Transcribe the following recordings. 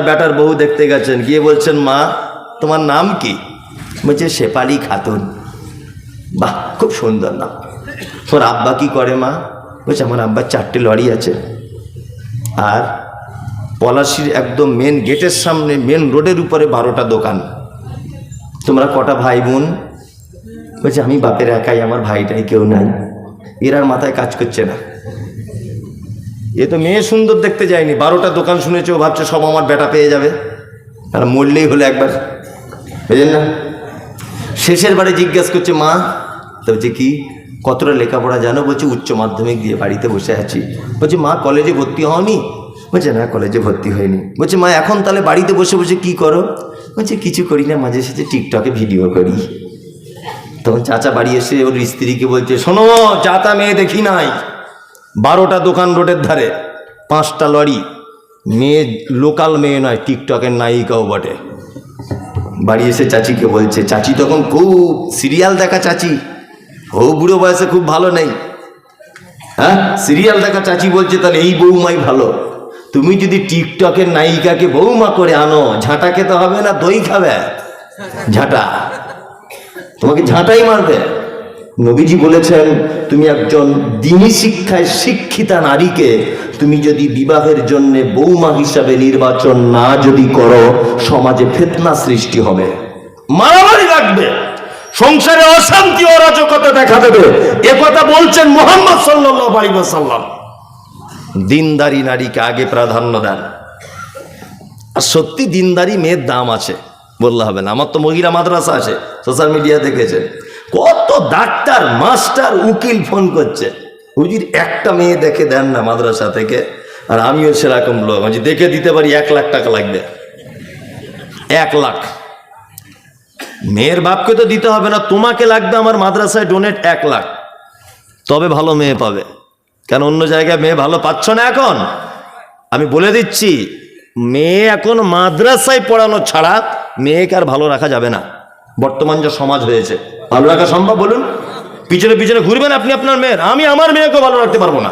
Better বউ দেখতে গেছেন, গিয়ে বলছেন মা তোমার নাম কি? বলছে শেফালি খাতুন। বাহ, খুব সুন্দর নাম। তোর আব্বা কি করে মা? বলছে আমার আব্বার 4টে লরি আছে, আর পলাশির একদম মেন গেটের সামনে মেন রোডের উপরে 12টা দোকান। তোমরা কটা ভাই বোন? বলছে আমি বাপের একাই, আমার ভাইটাই কেউ নাই। এরার মাথায় কাজ করছে না। এ তো মেয়ে সুন্দর দেখতে যায়নি, 12টা দোকান শুনেছে, ও ভাবছে সব আমার বেটা পেয়ে যাবে, আর মরলেই হলো একবার, বুঝলেন না? শেষের বারে জিজ্ঞেস করছে মা, তো বলছে কি কতটা লেখাপড়া জানো? বলছে উচ্চ মাধ্যমিক দিয়ে বাড়িতে বসে আছি। বলছে মা কলেজে ভর্তি হওনি? বলছে না কলেজে ভর্তি হয়নি। বলছে মা এখন তাহলে বাড়িতে বসে বসে কি করো? বলছে কিছু করি না, মাঝে সাঝে টিকটকে ভিডিও করি। তখন চাচা বাড়ি এসে ওর স্ত্রীকে বলছে শোনো, চাতা মেয়ে দেখি নাই, 12টা দোকান রোডের ধারে, 5টা লরি, মেয়ে লোকাল মেয়ে নয়, টিকটকের নায়িকাও বটে। বাড়ি এসে চাচিকে বলছে, চাচি তখন খুব সিরিয়াল দেখা চাচি, ও বুড়ো বয়সে খুব ভালো নেই, হ্যাঁ সিরিয়াল দেখা চাচি বলছে তাহলে এই বৌমাই ভালো। তুমি যদি টিকটকের নায়িকাকে বৌমা করে আনো, ঝাঁটা খেতে হবে না দই খাবে? ঝাঁটা, তোমাকে ঝাঁটাই মারবে। নবীজি বলেছেন তুমি একজন দ্বীনি শিক্ষায় শিক্ষিতা নারীকে তুমি যদি বিবাহের জন্য বৌমা হিসাবে নির্বাচন না যদি করো, সমাজে ফিতনা সৃষ্টি হবে, মারামারি লাগবে, সংসারে অশান্তি অরাজকতা দেখা দেবে। একথা বলছেন মুহাম্মদ সাল্লাল্লাহু আলাইহি ওয়াসাল্লাম। দিনদারি নারীকে আগে প্রাধান্য দেন। আর সত্যি দিনদারি মেয়ের দাম আছে, বললে হবে না। আমার তো মহিলা মাদ্রাসা আছে, সোশ্যাল মিডিয়া দেখেছে, কত ডাক্তার মাস্টার উকিল ফোন করছে, হুজুর একটা মেয়ে দেখে দেন না মাদ্রাসা থেকে। আর আমিও সেরকম লোক, দেখে দিতে পারি 1 লাখ টাকা লাগবে, 1 লাখ। মেয়ের বাপকে তো দিতে হবে না, তোমাকে লাগবে আমার মাদ্রাসায় ডোনেট 1 লাখ, তবে ভালো মেয়ে পাবে। কেন অন্য জায়গায় মেয়ে ভালো পাচ্ছ না এখন? আমি বলে দিচ্ছি, মেয়ে এখন মাদ্রাসায় পড়ানো ছাড়া মেয়েকে আর ভালো রাখা যাবে না। বর্তমান যে সমাজ হয়েছে, ভালো রাখা সম্ভব বলুন? পিছনে পিছনে ঘুরবেন আপনি আপনার মেয়ের, আমি আমার মেয়েকে ভালো রাখতে পারবো না,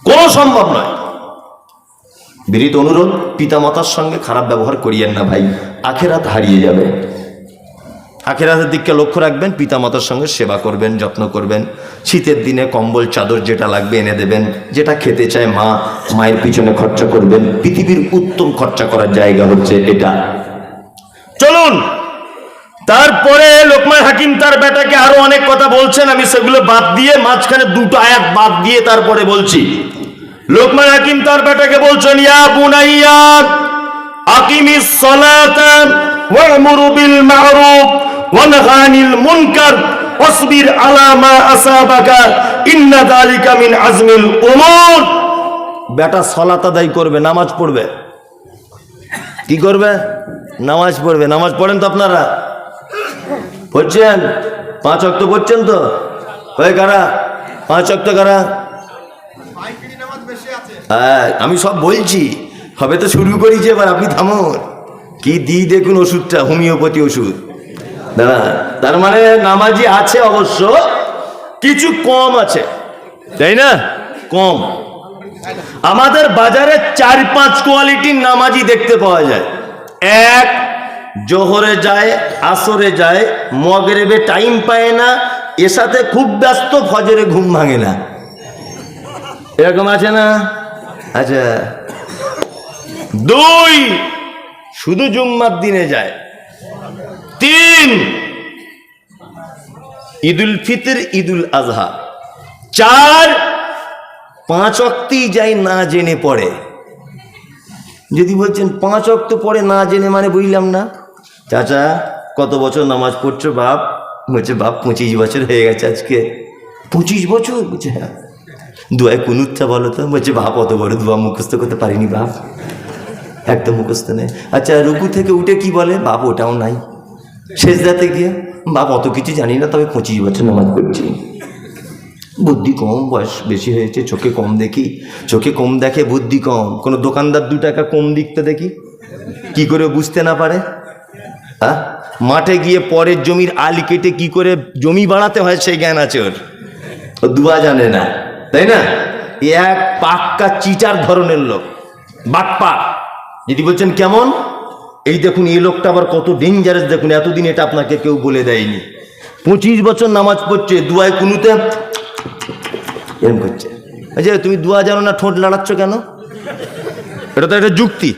কোনো সম্ভব নয়। বিনীত অনুরোধ, পিতামাতার সঙ্গে খারাপ ব্যবহার করিয়েন না ভাই, আখেরাত হারিয়ে যাবে। আখেরাতের দিককে লক্ষ্য রাখবেন, পিতামাতার সঙ্গে সেবা করবেন, যত্ন করবেন। শীতের দিনে কম্বল চাদর যেটা লাগবে এনে দেবেন, যেটা খেতে চায় মা, মায়ের পিছনে খরচা করবেন। পৃথিবীর উত্তম খরচা করার জায়গা হচ্ছে এটা। চলুন, তারপরে লোকমান হাকিম তার বেটাকে আরো অনেক কথা বলছেন, আমি সেগুলো বাদ দিয়ে মাঝখানে 2টো আয়াত বাদ দিয়ে তারপরে বলছি। লোকমান হাকিম তার বেটাকে বলছেন, ইয়া বুনাইয়া আকিমিস সালাতা ওয়া'মুরু বিল মা'রুফ ওয়া নাহি আনিল মুনকার ওয়াসবির আলা মা আসাবাকা ইন্না যালিকা মিন আজমিল উমুর। বেটা সালাত আদায় করবে, নামাজ পড়বে। কি করবে? নামাজ পড়বে। নামাজ পড়েন তো আপনারা? পড়ছেন? 5 ওয়াক্ত পড়ছেন তো? হয় কারা 5 ওয়াক্ত কারা? হ্যাঁ, আমি সব বলছি, হবে তো শুরু করেছি এবার, আপনি থামুন। কি দিই দেখুন ওষুধটা, হোমিওপ্যাথি ওষুধ দাদা। তার মানে নামাজি আছে অবশ্য, কিছু কম আছে, তাই না? কম। আমাদের বাজারে 4-5 কোয়ালিটির নামাজি দেখতে পাওয়া যায়। 1, জোহরে যায়, আসরে যায়, মগরিবে টাইম পায় না, এর সাথে খুব ব্যস্ত, ফজরে ঘুম ভাঙে না, এরকম আছে না? আচ্ছা। 2, শুধু জুম্মার দিনে যায়। 3, ঈদুল ফিতর, ঈদুল আজহা। 4, 5 ওয়াক্তই যায় না জেনে পড়ে। যদি বলছেন 5 ওয়াক্ত পড়ে না জেনে, মানে বুঝলাম না। চাচা কত বছর নামাজ পড়ছো বাপ? বলছে বাপ 25 বছর হয়ে গেছে আজকে। 25 বছর? বলছে হ্যাঁ। দোয়ায় কুনুতটা বলো তো। বলছে বাপ অত বড় দোয়া মুখস্থ করতে পারিনি বাপ, একদম মুখস্থ নেই। আচ্ছা রুকু থেকে উঠে কি বলে? বাপ ওটাও নাই। সেজদাতে গিয়ে বাপ অত কিছু জানি না, তবে 25 বছর নামাজ পড়ছি। বুদ্ধি কম, বয়স বেশি হয়েছে, চোখে কম দেখি। চোখে কম দেখে, বুদ্ধি কম। কোনো দোকানদার 2 টাকা কম দিকতে দেখি, কি করে বুঝতে না পারে? হ্যাঁ, মাঠে গিয়ে পরের জমির আল কেটে কি করে জমি বাড়াতে হয় সেই জ্ঞান আছে ওর, ও দুয়া জানে না, তাই না? এক পাক্কা চিটার ধরনের লোক, বাটপা। যদি বলছেন কেমন, এই দেখুন এই লোকটা আবার কত ডেঞ্জারাস, দেখুন এতদিন এটা আপনাকে কেউ বলে দেয়নি। 25 বছর নামাজ পড়ছে, দুয়ায় কুনুতে এরকম করছে। আচ্ছা তুমি দুয়া জানো না, ঠোঁট লাড়াচ্ছ কেন? এটা তো একটা যুক্তি,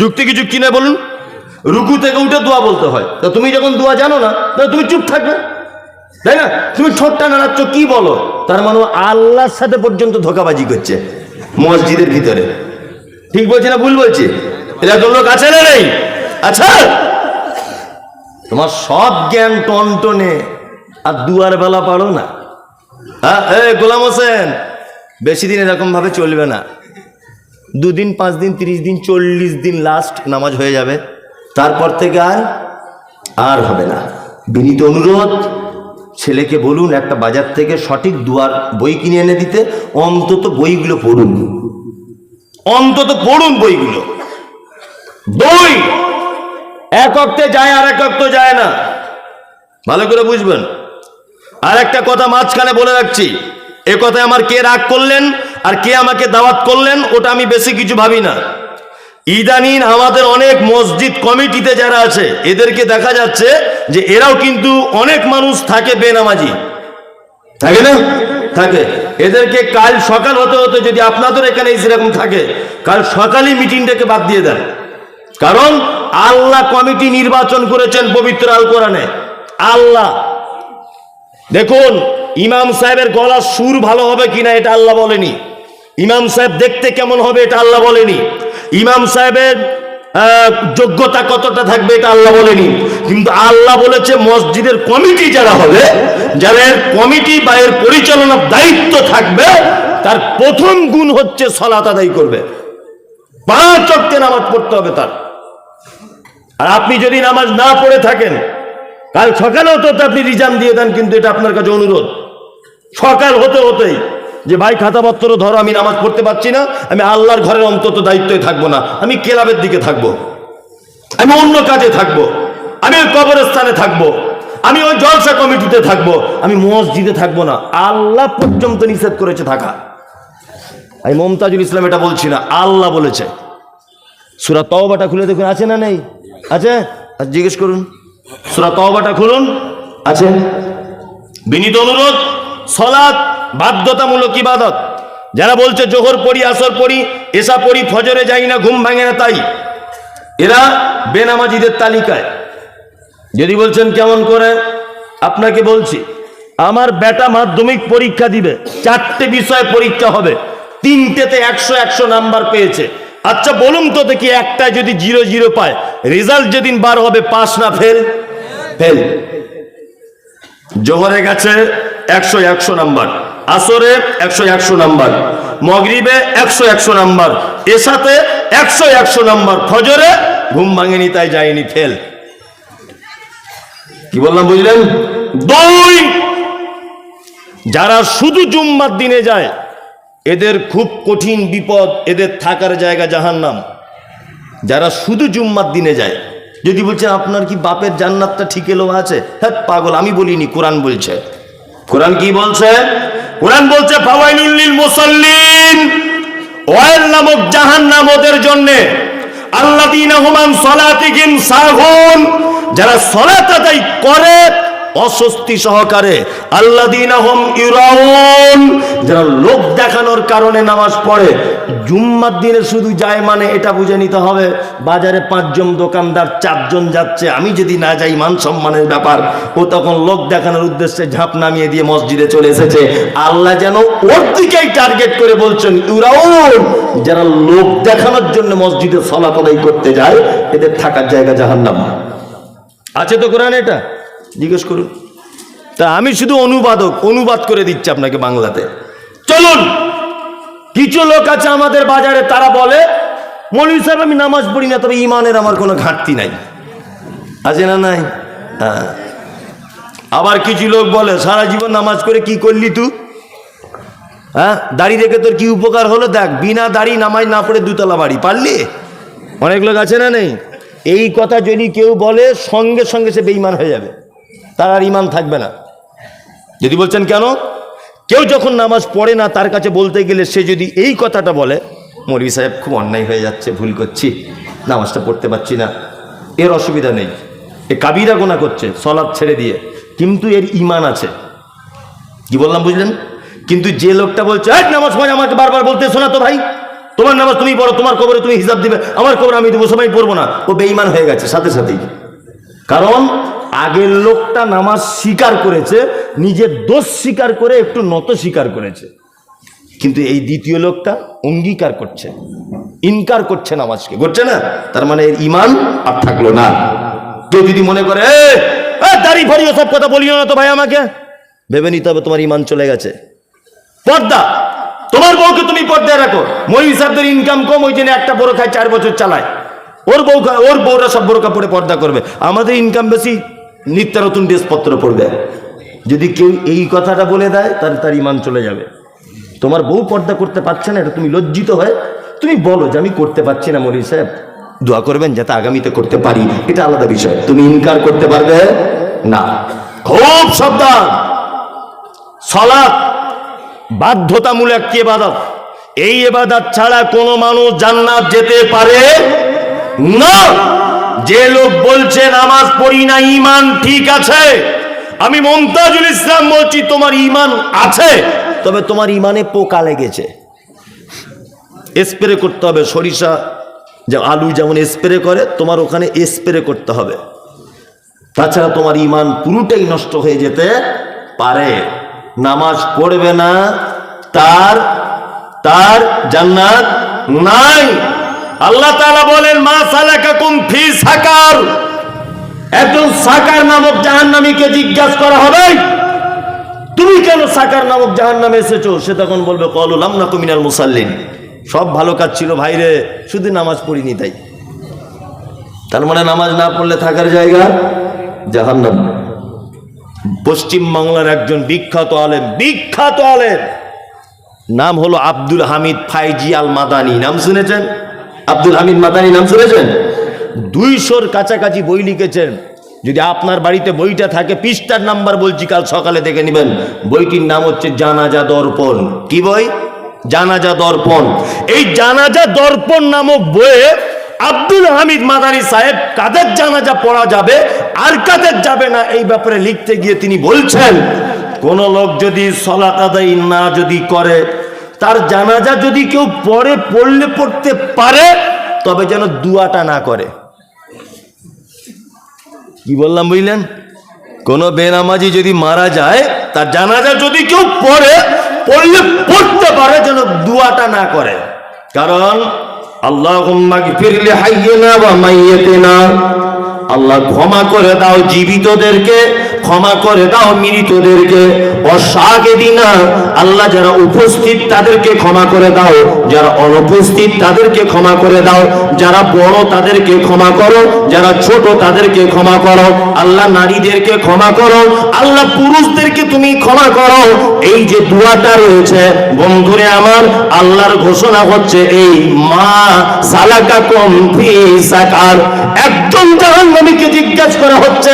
যুক্তি কি যুক্তি নয় বলুন? রুকু থেকে উঠে দোয়া বলতে হয়, তা তুমি যখন দোয়া জানো না তাহলে তুমি চুপ থাকবে, তাই না? তুমি ঠোঁটটা নাড়াচ্ছ, কি বলো? তার মানে আল্লাহর সাথে পর্যন্ত ধোঁকাবাজি করছে মসজিদের ভিতরে। ঠিক বলছি না ভুল বলছি? এরকম লোক আছে না নেই? আচ্ছা, তোমার সব জ্ঞান টনটনে আর দুয়ার বেলা পারো না। হ্যাঁ, গোলাম হোসেন, বেশি দিন এরকম ভাবে চলবে না। 2 দিন 5 দিন 30 দিন 40 দিন লাস্ট নামাজ হয়ে যাবে, তারপর থেকে আর হবে না। বিনীত অনুরোধ, ছেলেকে বলুন একটা বাজার থেকে সঠিক দুয়ার বই কিনে এনে দিতে, অন্তত বইগুলো পড়ুন, অন্তত পড়ুন বইগুলো। বই এক অক্টে যায় আর এক অক্টে যায় না, ভালো করে বুঝবেন। আর একটা কথা মাঝখানে বলে রাখছি, এ কথায় আমার কে রাগ করলেন আর কে আমাকে দাওয়াত করলেন ওটা আমি বেশি কিছু ভাবি না। ইদানিং আমাদের অনেক মসজিদ কমিটিতে যারা আছে এদেরকে দেখা যাচ্ছে যে এরাও কিন্তু অনেক মানুষ থাকে বেনামাজি, থাকে না? থাকে। এদেরকে কাল সকাল হতে হতে, যদি আপনাদের এখানে সেরকম থাকে, কাল সকালই মিটিংটাকে বাদ দিয়ে দেন। কারণ আল্লাহ কমিটি নির্বাচন করেছেন পবিত্র আল কোরআনে। আল্লাহ দেখুন, ইমাম সাহেবের গলার সুর ভালো হবে কিনা এটা আল্লাহ বলেনি, ইমাম সাহেব দেখতে কেমন হবে এটা আল্লাহ বলেনি, ইমাম সাহেবের যোগ্যতা কতটা থাকবে এটা আল্লাহ বলেনি, কিন্তু আল্লাহ বলেছে মসজিদের কমিটি যারা হবে, যাদের কমিটি বা এর পরিচালনার দায়িত্ব থাকবে, তার প্রথম গুণ হচ্ছে সালাত আদায় করবে, 5 ওয়াক্তে নামাজ পড়তে হবে তার। আর আপনি যদি নামাজ না পড়ে থাকেন, কাল সকালেও তো আপনি রিজাইন দিয়ে দেন, কিন্তু এটা আপনার কাছে অনুরোধ, সকাল হতে হতেই যে ভাই খাতাপত্র ধরো, আমি নামাজ পড়তে পারছি না, আমি আল্লাহর ঘরের অন্তত দায়িত্বে থাকবো না, আমি ক্লাবের দিকে থাকবো, আমি অন্য কাজে থাকবো, আমি ওই কবরস্থানে থাকবো, আমি ওই জলসা কমিটিতে থাকবো, আমি মসজিদে থাকবো না। আল্লাহ পর্যন্ত নিষেধ করেছে থাকা। আমি মমতাজুল ইসলাম এটা বলছি না, আল্লাহ বলেছে। সূরা তাওবাটা খুলে দেখুন, আছে না নেই? আছে? আর জিজ্ঞেস করুন, সূরা তাওবাটা খুলুন, আছে। বিনীত অনুরোধ, সালাত বাধ্যতামূলক ইবাদত। যারা বলছে জোহর পড়ি, আসর পড়ি, এশা পড়ি, ফজরে যাই না, ঘুম ভাঙে না, তাই এরা বেনামাজিদের তালিকায়। যদি বলছেন কেমন করে, আপনাকে বলছি, আমার বেটা মাধ্যমিক পরীক্ষা দিবে, 4টে বিষয় পরীক্ষা হবে, 3টেতে 100 নাম্বার পেয়েছে। আচ্ছা বলুন তো দেখি, একটা যদি 0 পায়, রেজাল্ট যেদিন বার হবে পাস না ফেল? ফেল। জোহরে গেছে 100 নাম্বার, আসরে 100 নাম্বার, মাগরিবে 100 নাম্বার, এশাতে 100 নাম্বার, ফজরে ঘুম ভাঙেনি তাই যায়নি, ফেল। কি বললাম বুঝলেন? 2, যারা শুধু জুম্মার দিনে যায় এদের খুব কঠিন বিপদ, এদের থাকার জায়গা জাহান্নাম। যারা শুধু জুম্মার দিনে যায়, যদি বলছেন আপনার কি বাপের জান্নাতটা ঠিক এলো আছে, হ্যাঁ পাগল, আমি বলিনি, কোরআন বলছে। কোরআন কি বলছে? কোরআন বলছে ফাওয়াইলুল লিল মুসাল্লিন, ওয়াইল নামক জাহান্নাম ওদের জন্য, আল্লাযীনা হুম আন সালাতিহিম সাহুন, যারা সালাত আদায় করে অস্বস্তি সহকারে, আল্লাযীনা হুম ইউরাউন, যারা লোক দেখানোর কারণে নামাজ পড়ে। জুম্মার দিনে শুধু যায় মানে এটা বুঝে নিতে হবে বাজারে 5 জন দোকানদার, 4 জন যাচ্ছে, আমি যদি না যাই মান সম্মানের ব্যাপার। ও তখন লোক দেখানোর উদ্দেশ্যে ঝাঁপ নামিয়ে দিয়ে মসজিদে চলে এসেছে। আল্লাহ যেন ওর দিকেই টার্গেট করে বলছেন ইউরাউন, যারা লোক দেখানোর জন্য মসজিদে সালাত আদায় করতে যায়, এদের থাকার জায়গা জাহান্নাম। আছে তো কোরআন, এটা জিজ্ঞেস করুন। তা আমি শুধু অনুবাদ করে দিচ্ছি আপনাকে বাংলাতে। চলুন, কিছু লোক আছে আমাদের বাজারে, তারা বলে মৌলভী সাহেব আমি নামাজ পড়ি না, তবে ইমানের আমার কোনো ঘাটতি নাই। আছে না নাই? হ্যাঁ। আবার কিছু লোক বলে সারা জীবন নামাজ করে কি করলি তুই? হ্যাঁ, দাড়ি রেখে তোর কি উপকার হলো? দেখ, বিনা দাড়ি নামাজ না পড়ে 2 তলা বাড়ি পারলি। অনেক লোক আছে না নেই? এই কথা যদি কেউ বলে সঙ্গে সঙ্গে সে বেঈমান হয়ে যাবে, তার আর ইমান থাকবে না। যদি বলছেন কেন, কেউ যখন নামাজ পড়ে না তার কাছে বলতে গেলে সে যদি এই কথাটা বলে, মৌলভী সাহেব খুব অন্যায় হয়ে যাচ্ছে, ভুল করছি, নামাজটা পড়তে পারছি না। এর অসুবিধা নেই, এ কাবিরা গোনা করছে সলাৎ ছেড়ে দিয়ে, কিন্তু এর ইমান আছে। কি বললাম বুঝলেন? কিন্তু যে লোকটা বলছে নামাজ পড়ে, আমাকে বারবার বলতেছো না তো ভাই, তোমার নামাজ তুমি পড়ো, তোমার কবরে তুমি হিসাব দিবে, আমার কবরে আমি দেবো, সবাই পড়বো না, ও বেঈমান হয়ে গেছে সাথে সাথেই। কারণ আগের লোকটা নামাজ স্বীকার করেছে, নিজের দোষ স্বীকার করে একটু নত স্বীকার করেছে, কিন্তু এই দ্বিতীয় লোকটা অঙ্গীকার করছে, ইনকার করছে নামাজকে, করছে না, তার মানে এর ইমান আর থাকলো না। কেউ যদি মনে করে দাড়ি ফাড়ি ওসব কথা বলিও না তো ভাই, আমাকে ভেবে নিতে হবে তোমার ইমান চলে গেছে। পর্দা, তোমার বউকে তুমি পর্দায় রাখো। মৌলভী সাহেবদের ইনকাম কম, ওই জন্য একটা বড় খায় 4 বছর চালায়, ওর বউরা সব বড় কাপড়ে পর্দা করবে, আমাদের ইনকাম বেশি, নিত্য নতুন ড্রেসপত্র পড়বে। যদি কেউ এই কথাটা বলে দেয় তাহলে তার ইমান চলে যাবে। তোমার বউ পর্দা করতে পারছে না, এটা তুমি লজ্জিত হয় তুমি বলো যে আমি করতে পারছি না মৌলভী সাহেব, দোয়া করবেন যাতে আগামীতে করতে পারি, এটা আলাদা বিষয়। তুমি ইনকার করতে পারবে না। খুব সাবধান। সালাত বাধ্যতামূলক কি ইবাদত, এই ইবাদত ছাড়া কোনো মানুষ জান্নাত যেতে পারে না। যে লোক বলছে নামাজ পড়ি না, ঈমান ঠিক আছে, আমি মুমতাজুল ইসলাম বলছি তোমার ঈমান আছে, তবে তোমার ঈমানে পোকা লেগেছে। স্প্রে করতে হবে, সরিষা যে আলু যেমন স্প্রে করে, তোমার ওখানে স্প্রে করতে হবে, তাছাড়া তোমার ঈমান পুরোটাই নষ্ট হয়ে যেতে পারে। নামাজ পড়বে না, তার জান্নাত নাই। আল্লাহ তাআলা বলেন মা সালাকাকুম ফি সাকার, একজন সাকার নামক জাহান্নামীকে জিজ্ঞাসা করা হবে তুমি কেন সাকার নামক জাহান্নামে এসেছো? সে তখন বলবে ক্বালু লাম নাকু মিনাল মুসাল্লিন, সব ভালো কাজ ছিল ভাইরে, শুধু নামাজ পড়িনি তাই। তার মানে নামাজ না পড়লে থাকার জায়গা জাহান্নাম। পশ্চিম বাংলার একজন বিখ্যাত আলেম, নাম হলো আব্দুল হামিদ ফাইজি আল মাদানী, নাম শুনেছেন? আব্দুল হামিদ মাদানী নাম শুনেছেন? 200-র কাছাকাছি বই লিখেছেন। যদি আপনার বাড়িতে বইটা থাকে, পৃষ্ঠার নাম্বার বলছি, কাল সকালে দেখে নেবেন। বইটির নাম হচ্ছে জানাজা দর্পণ। কি বই? জানাজা দর্পণ। এই জানাজা দর্পণ নামক বইয়ে আব্দুল হামিদ মাদানী সাহেব কাদের জানাজা পড়া যাবে আর কাদের যাবে না এই ব্যাপারে লিখতে গিয়ে তিনি বলছেন, কোন লোক যদি সালাত আদায় না যদি করে, তার জানাজা যদি কেউ পড়তে পারে, তবে যেন দুয়াটা না করে। কি বললাম বুঝলেন? কোন বেনামাজি যদি মারা যায়, তার জানাজা যদি কেউ পড়তে পারে, যেন দুয়াটা না করে। কারণ আল্লাহুম্মা গফির লি হাইয়িনা ওয়া মাইয়িতিনা, আল্লাহ ক্ষমা করে দাও জীবিতদেরকে, ক্ষমা করে দাও মৃতদেরকে। অশাহিদিনা, আল্লাহ যারা উপস্থিত তাদেরকে ক্ষমা করে দাও, যারা অনুপস্থিত তাদেরকে ক্ষমা করে দাও, যারা বড় তাদেরকে ক্ষমা করো, যারা ছোট তাদেরকে ক্ষমা করো। আল্লাহ নারীদেরকে ক্ষমা করো, আল্লাহ পুরুষদেরকে তুমি ক্ষমা করো। এই যে দুয়াটা রয়েছে বন্ধুরে আমার, আল্লাহর ঘোষণা হচ্ছে এই মা সালাকাকুম ফি সাকার। একজন জাহান্নামীকে জিজ্ঞাসা করা হচ্ছে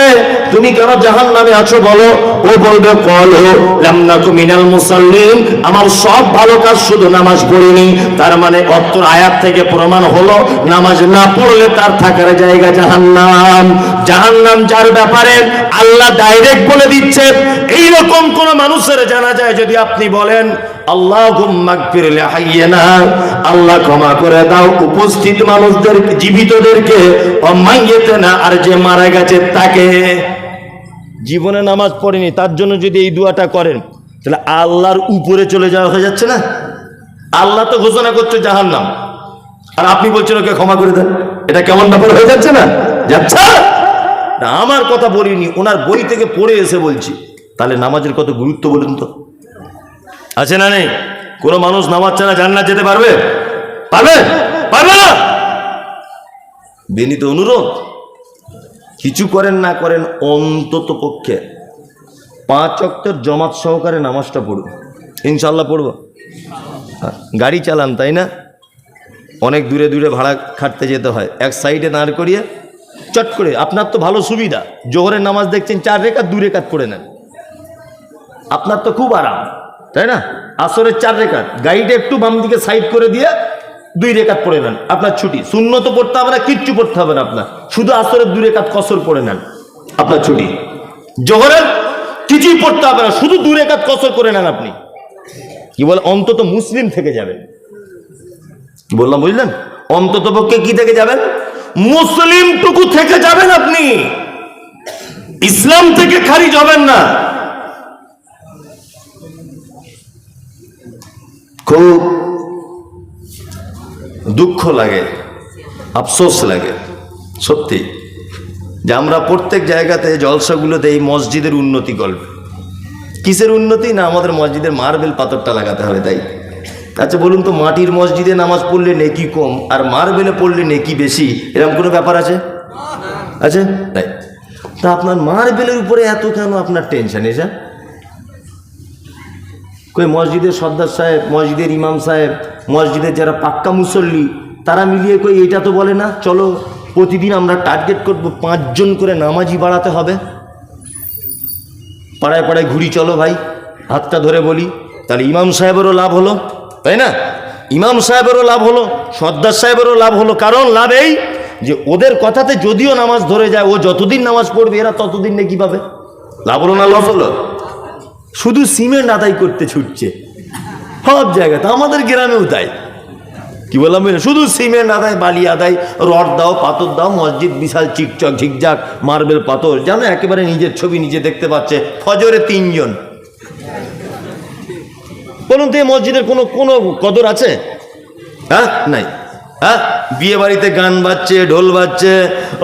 তুমি কেন জাহান্নামে আছো বলো? ও বলবে ক্বালু লাম নাকু মিনাল মুসাল্লিন, আমার সব ভালো কাজ, শুধু নামাজ পড়িনি। তার মানে অত্র আয়াত থেকে প্রমাণ হলো নামাজ না পড়লে তার থাকার জায়গা জাহান্নাম। জাহান্নাম যার ব্যাপারে আল্লাহ ডাইরেক্ট বলে দিচ্ছে। এইরকম কোন মানুষের জানা যায় যদি আপনি বলেন আল্লাহুম্মা গফির লি হাইয়িনা, আল্লাহ ক্ষমা করে দাও উপস্থিত মানুষদের, জীবিতদেরকে, ওয়া মাইয়িতিনা, আর যে মারা গেছে তাকে। জীবনে নামাজ পড়েনি তার জন্য যদি এই দুয়াটা করেন, তাহলে আল্লাহর উপরে চলে যাওয়া হয়ে যাচ্ছে না? আল্লাহ তো ঘোষণা করছে জাহান্নাম, আর আপনি বলছেন ওকে ক্ষমা করে দেন। এটা কেমন ব্যাপার হয়ে যাচ্ছে না? যাচ্ছে না। আমার কথা বলিনি, ওনার বই থেকে পড়ে এসে বলছি। তাহলে নামাজের কত গুরুত্ব বলুন তো, আছে না নেই? কোন মানুষ নামাজ ছাড়া জান্নাত যেতে পারবে? পারবে না। বিনীত অনুরোধ, কিছু করেন না করেন, অন্তত পক্ষে 5 ওয়াক্তের জামাত সহকারে নামাজটা পড়ব, ইনশাল্লাহ পড়ব। গাড়ি চালান তাই না, অনেক দূরে দূরে ভাড়া খাটতে যেতে হয়, এক সাইডে দাঁড় করিয়ে চট করে, আপনার তো ভালো সুবিধা, জোহরের নামাজ দেখছেন 4 রেখাত 2 রেখাত পড়ে নেন, আপনার তো খুব আরাম, তাই না? আসরের 4 রেখাত, গাড়িটা একটু বাম দিকে সাইড করে দিয়ে 2 রেকাত পড়ে নেন, আপনার ছুটি। সুন্নত পড়তে হবে না, কিচ্ছু পড়তে হবে না আপনার, শুধু আসরের 2 রেকাত কসর পড়ে নেন, আপনার ছুটি। জোহরের কিছুই পড়তে হবে না, শুধু 2 রেকাত কসর করে নেন আপনি। কি বলে, অন্তত মুসলিম থেকে যাবেন। বললাম বুঝলেন, অন্তত পক্ষে কি থেকে যাবেন? মুসলিমটুকু থেকে যাবেন আপনি, ইসলাম থেকে খারিজ হবেন না। খুব দুঃখ লাগে, আফসোস লাগে সত্যি, যে আমরা প্রত্যেক জায়গাতে জলসাগুলোতে এই মসজিদের উন্নতি করবে। কিসের উন্নতি? না আমাদের মসজিদের মার্বেল পাথরটা লাগাতে হবে, তাই। আচ্ছা বলুন তো, মাটির মসজিদে নামাজ পড়লে নেকি কম আর মার্বেলে পড়লে নেকি বেশি, এরকম কোনো ব্যাপার আছে? আচ্ছা তাই। তা আপনার মার্বেলের উপরে এত কেন আপনার টেনশন এসে? কই মসজিদের সর্দার সাহেব, মসজিদের ইমাম সাহেব, মসজিদের যারা পাক্কা মুসল্লি, তারা মিলিয়ে কই এটা তো বলে না, চলো প্রতিদিন আমরা টার্গেট করব 5 জন করে নামাজি বাড়াতে হবে, পাড়ায় পাড়ায় ঘুরি, চলো ভাই হাতটা ধরে বলি, তাহলে ইমাম সাহেবেরও লাভ হলো, তাই না? ইমাম সাহেবেরও লাভ হলো, সর্দার সাহেবেরও লাভ হলো। কারণ লাভ এই যে ওদের কথাতে যদিও নামাজ ধরে যায়, ও যতদিন নামাজ পড়বে এরা ততদিন নাকি পাবে। লাভ হলো না লস হলো? শুধু সিমেন্ট আদায় করতে ছুটছে সব জায়গাতে, আমাদের গ্রামেও তাই। কি বললাম, শুধু সিমেন্ট আদায়, বালি আদায়, রড দাও, পাথর দাও, মসজিদ বিশাল চিকচক ঝিকঝাক মার্বেল পাথর, জানো একেবারে নিজের ছবি নিজে দেখতে পাচ্ছে। ফজরে 3 জন, বলুন তো এই মসজিদের কোনো কোনো কদর আছে? হ্যাঁ নাই। হ্যাঁ, বিয়ে বাড়িতে গান বাজছে, ঢোল বাজছে,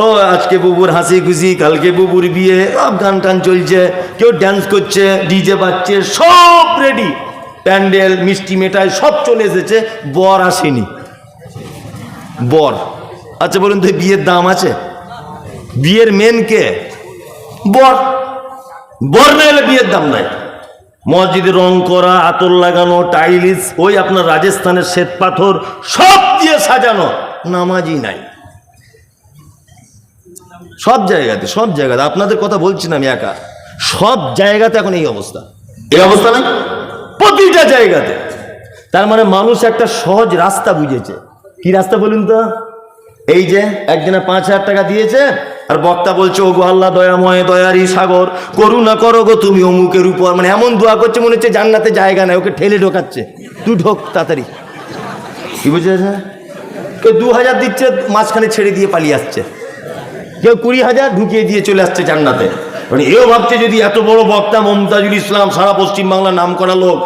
ও আজকে বুবুর হাসি খুশি, কালকে বুবুর বিয়ে, সব গান টান চলছে, কেউ ড্যান্স করছে, ডিজে বাজছে, সব রেডি, প্যান্ডেল মিষ্টি মেটাই সব চলে এসেছে, বর আসেনি। বর, আচ্ছা বলুন তো বিয়ের দাম আছে? বিয়ের মেন কে? বর। বর না এলে বিয়ের দাম নাই। মসজিদে রং করা, আতর লাগানো, টাইলস, ওই আপনার রাজস্থানের শ্বেত পাথর সব দিয়ে সাজানো, নামাজি নাই সব জায়গাতে। সব জায়গাতে, আপনাদের কথা বলছি না আমি একা, সব জায়গাতে এখন এই অবস্থা। এই অবস্থা নাই প্রতিটা জায়গাতে। তার মানে মানুষ একটা সহজ রাস্তা বুঝেছে। কি রাস্তা বলুন তো? এই যে একজনে 5,000 টাকা দিয়েছে আর বক্তা বলছে, ও গো আল্লাহ দয়াময়, দয়ারি সাগর, করুণা করো গো তুমি অমুকের উপর, মানে এমন দোয়া করছে মনে হচ্ছে জান্নাতে জায়গা নাই, ওকে ঠেলে ঢোকাচ্ছে, তুই ঢোক তাড়াতাড়ি। কি বুঝেছে? কেউ 2,000 দিচ্ছে, মাঝখানে ছেড়ে দিয়ে পালিয়ে আসছে, কেউ 20,000 ঢুকিয়ে দিয়ে চলে আসছে জান্নাতে। মানে এও ভাবছে যদি এত বড় বক্তা মমতাজুল ইসলাম, সারা পশ্চিম বাংলার নাম করা লোক,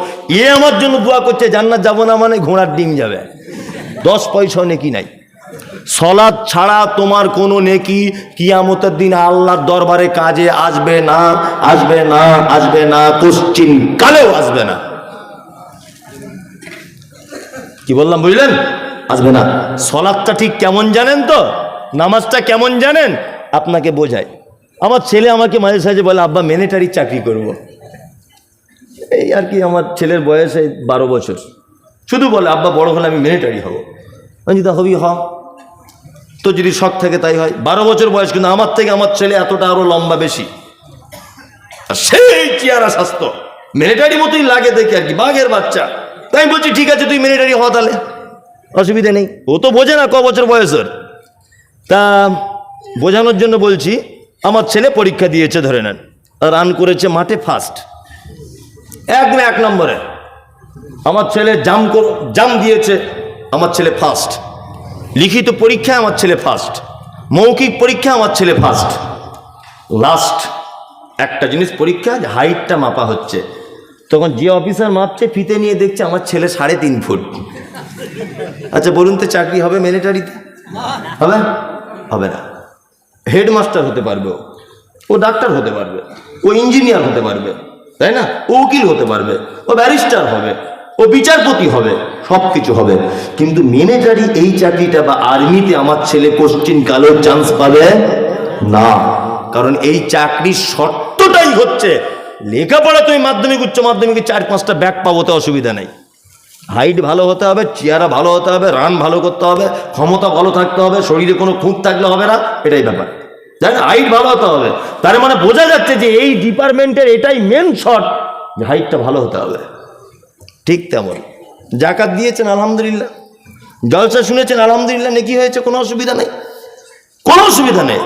এ আমার জন্য দোয়া করছে জান্নাত যাবো না, মানে ঘোড়ার ডিম যাবে। 10 পয়সাও নেকি নাই। সলাৎ ছাড়া তোমার কোনো নেকি কিয়ামতের দিন আল্লাহর দরবারে কাজে আসবে না, আসবে না, আসবে না, পশ্চিম কালেও আসবে না। কি বললাম বুঝলেন? আসবে না। সলাৎটা ঠিক কেমন জানেন তো? নামাজটা কেমন জানেন? আপনাকে বোঝায়। আমার ছেলে আমাকে মাঝে সাঝে বলে, আব্বা মিলিটারির চাকরি করব। এই আর কি, আমার ছেলের বয়স 12 বছর, শুধু বলে আব্বা বড় হলে আমি মিলিটারি হব। আমি তা হবি হ, তো যদি শখ থাকে তাই হয়। 12 বছর বয়স, কিন্তু আমার থেকে আমার ছেলে এতটা আরো লম্বা বেশি, আর সেই চেহারা স্বাস্থ্য মিলিটারি মতোই লাগে দেখে আর কি, বাঘের বাচ্চা। তাই বলছি ঠিক আছে তুই মিলিটারি হ, তাহলে অসুবিধা নেই। ও তো বোঝে না ক বছর বয়সের। তা বোঝানোর জন্য বলছি, আমার ছেলে পরীক্ষা দিয়েছে, ধরে নেন রান করেছে মাঠে ফার্স্ট, একদম 1 নম্বরে। আমার ছেলে জাম দিয়েছে, আমার ছেলে ফার্স্ট। লিখিত পরীক্ষায় আমার ছেলে ফার্স্ট, মৌখিক পরীক্ষা আমার ছেলে ফার্স্ট। লাস্ট একটা জিনিস পরীক্ষা, হাইটটা মাপা হচ্ছে, তখন যে অফিসার মাপছে ফিতে নিয়ে দেখছে আমার ছেলে 3.5 ফুট। আচ্ছা বলুন তো চাকরি হবে মিলিটারিতে? হবে? হবে না। হেডমাস্টার হতে পারবে, ও ডাক্তার হতে পারবে, ও ইঞ্জিনিয়ার হতে পারবে, তাই না? ও উকিল হতে পারবে, ও ব্যারিস্টার হবে, ও বিচারপতি হবে, সব কিছু হবে। কিন্তু মিলিটারি এই চাকরিটা বা আর্মিতে আমার ছেলে কোশ্চিন কালেও চান্স পাবে না। কারণ এই চাকরির শর্তটাই হচ্ছে লেখাপড়া তুমি মাধ্যমিক উচ্চ মাধ্যমিকে 4-5টা ব্যাক পাবো, তো অসুবিধা নেই। হাইট ভালো হতে হবে, চেহারা ভালো হতে হবে, রান ভালো করতে হবে, ক্ষমতা ভালো থাকতে হবে, শরীরে কোনো খুঁত থাকলে হবে না, এটাই ব্যাপার। জানেন, হাইট ভালো হতে হবে। তার মানে বোঝা যাচ্ছে যে এই ডিপার্টমেন্টের এটাই মেন শর্ট, যে হাইটটা ভালো হতে হবে। ঠিক তেমন জাকাত দিয়েছেন আলহামদুলিল্লাহ, জলসা শুনেছেন, আলহামদুলিল্লাহ নেকি হয়েছে, কোনো অসুবিধা নেই, কোনো অসুবিধা নেই।